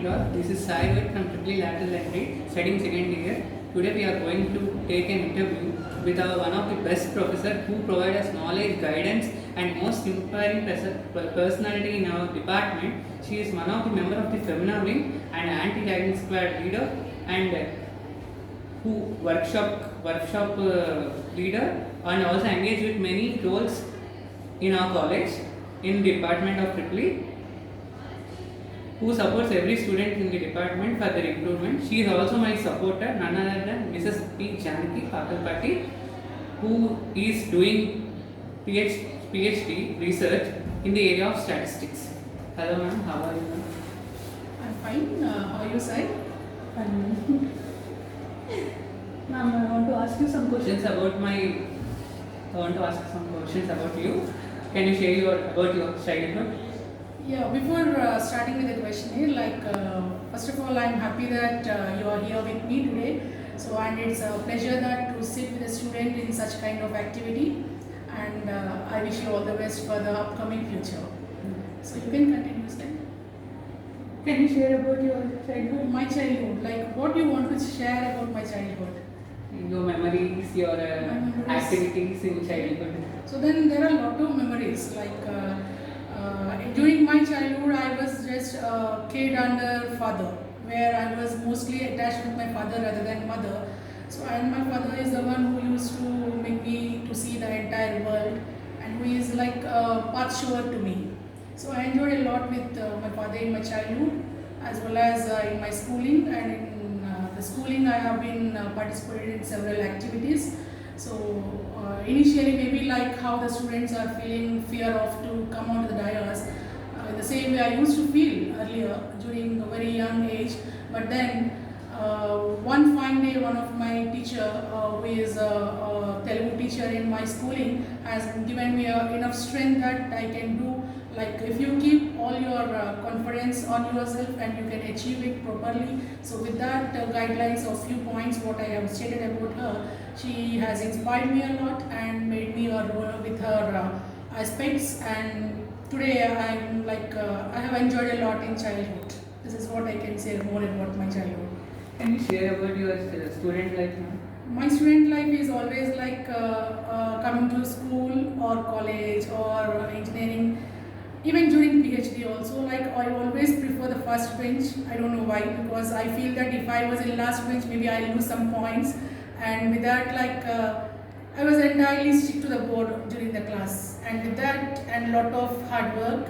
morning all. This is Sai Vet from Triple Lateral Entry, studying second year. Today we are going to take an interview with our one of the best professor who provide us knowledge, guidance and most inspiring personality in our department. She is one of the member of the Femina Wing and anti-tagging squad leader and who workshop leader and also engaged with many roles in our college in department of Triple, who supports every student in the department for their improvement. She is also my supporter, none other than Mrs. P. Janaki Pakalpati, who is doing PhD research in the area of statistics. Hello ma'am, how are you ma'am? I'm fine. How are you, Sai? Ma'am, I want to ask you some questions. I want to ask some questions about you. Can you share about your childhood? Yeah, before starting with the questionnaire, first of all, I'm happy that you are here with me today. So, and it's a pleasure that to sit with a student in such kind of activity. And I wish you all the best for the upcoming future. So, you can continue, Sai. Can you share about your childhood? My childhood, like what you want to share about my childhood? Your memories, your memories. activities in childhood. So then there are a lot of memories. During my childhood, I was just a kid under father, where I was mostly attached with my father rather than mother. So and my father is the one who used to make me to see the entire world, and who is like a path shower to me. So I enjoyed a lot with my father in my childhood, as well as in my schooling. And in the schooling, I have been participated in several activities. So initially, maybe like how the students are feeling fear of to come onto the dais, in the same way I used to feel earlier during a very young age. But then one fine day, one of my teacher, who is a Telugu teacher in my schooling, has given me enough strength that I can do. Like if you keep all your confidence on yourself and you can achieve it properly. So with that guidelines of few points what I have stated about her, she has inspired me a lot and made me a role with her aspects. And today I'm like I have enjoyed a lot in childhood. This is what I can say more about my childhood. Can you share about your student life now? My student life is always like coming to school or college or engineering. Even during PhD also, like I always prefer the first bench. I don't know why, because I feel that if I was in last bench, maybe I'll lose some points. And with that, I was entirely stick to the board during the class. And with that, and lot of hard work,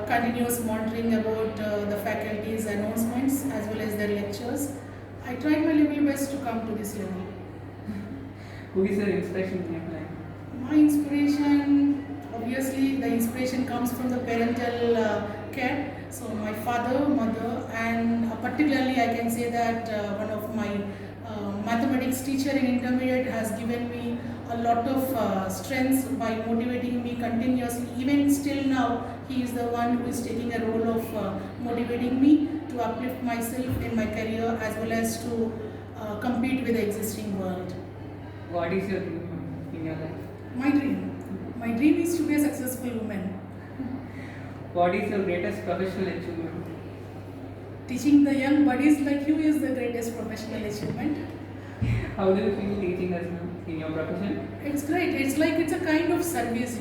continuous monitoring about the faculty's announcements as well as their lectures, I tried my level best to come to this level. Who is your inspiration in your life? My inspiration, obviously, the inspiration comes from the parental care. So my father, mother, and particularly I can say that one of my mathematics teacher in intermediate has given me a lot of strength by motivating me continuously. Even still now, he is the one who is taking a role of motivating me to uplift myself in my career as well as to compete with the existing world. What is your dream in your life? My dream is to be a successful woman. What is your greatest professional achievement? Teaching the young buddies like you is the greatest professional achievement. How do you feel teaching us now in your profession? It's great. It's like it's a kind of service,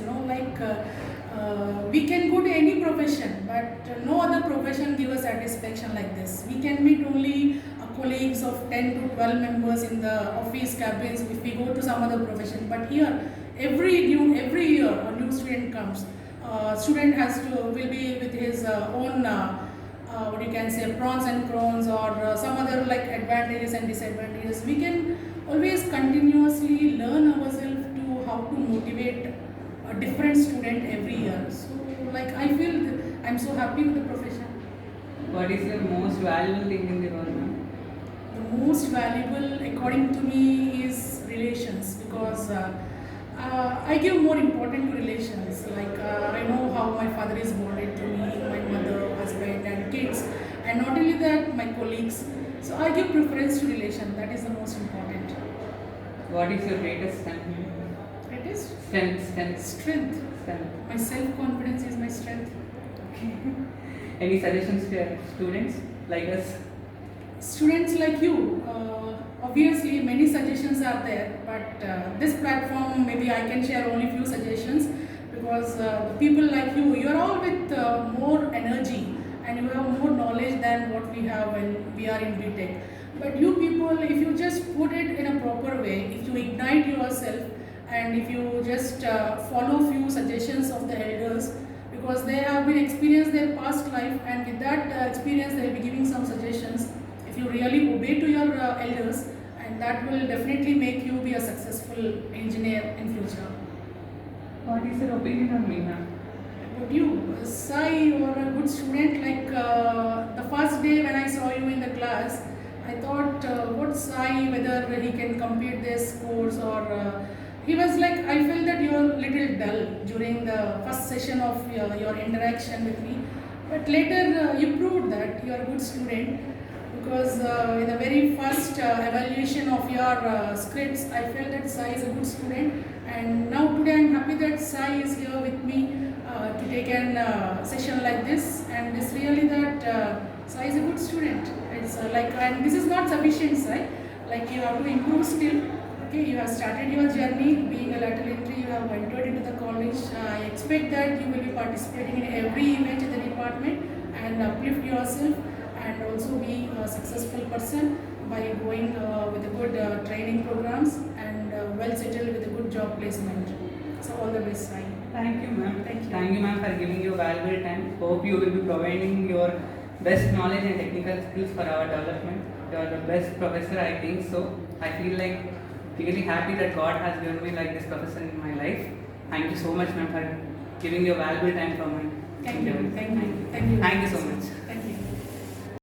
we can go to any profession, but no other profession gives us satisfaction like this. We can meet only colleagues of 10 to 12 members in the office cabins if we go to some other profession. But here, every year a new student comes. Student will be with his own pros and cons or some other like advantages and disadvantages. We can always continuously learn ourselves to how to motivate a different student every year. So I feel I'm so happy with the profession. What is your most valuable thing in the world now? The most valuable, according to me, is relations, because I give more importance to relations. I know how my father is bonded to me, my mother, husband, and kids, and not only that, my colleagues. So I give preference to relation. That is the most important. What is your greatest strength? Greatest Strength. strength. My self-confidence is my strength. Okay. Any suggestions to your students like us? Students like you, obviously many suggestions are there, but this platform maybe I can share only few suggestions because the people like you are all with more energy and you have more knowledge than what we have when we are in BTech. But you people, if you just put it in a proper way, if you ignite yourself and if you just follow few suggestions of the elders, because they have been experienced their past life and with that experience they will be giving some suggestions. If you really obey to your elders, and that will definitely make you be a successful engineer in future. What is your opinion on me, ma'am? But you, Sai, you are a good student. Like the first day when I saw you in the class, I thought, what Sai, whether he can complete this course or he was like, I felt that you were a little dull during the first session of your interaction with me. But later you proved that you are a good student because in the very first evaluation of your scripts, I felt that Sai is a good student. And now today I am happy that Sai is here with me to take a session like this. And it's really that Sai is a good student. It's and this is not sufficient, Sai. Like you have to improve still. Okay, you have started your journey being a lateral entry. You have entered into the college. I expect that you will be participating in every event in the department and uplift yourself and also be a successful person by going with a good training programs and well settled with a good job placement. So all the best, Sai. Thank you, ma'am. Thank you. Thank you, ma'am, for giving your valuable time. Hope you will be providing your best knowledge and technical skills for our development. You are the best professor, I think so. I feel like really happy that God has given me like this professor in my life. Thank you so much, ma'am, for giving your valuable time for my Thank you. interview. Thank you. Thank you. Thank you so much.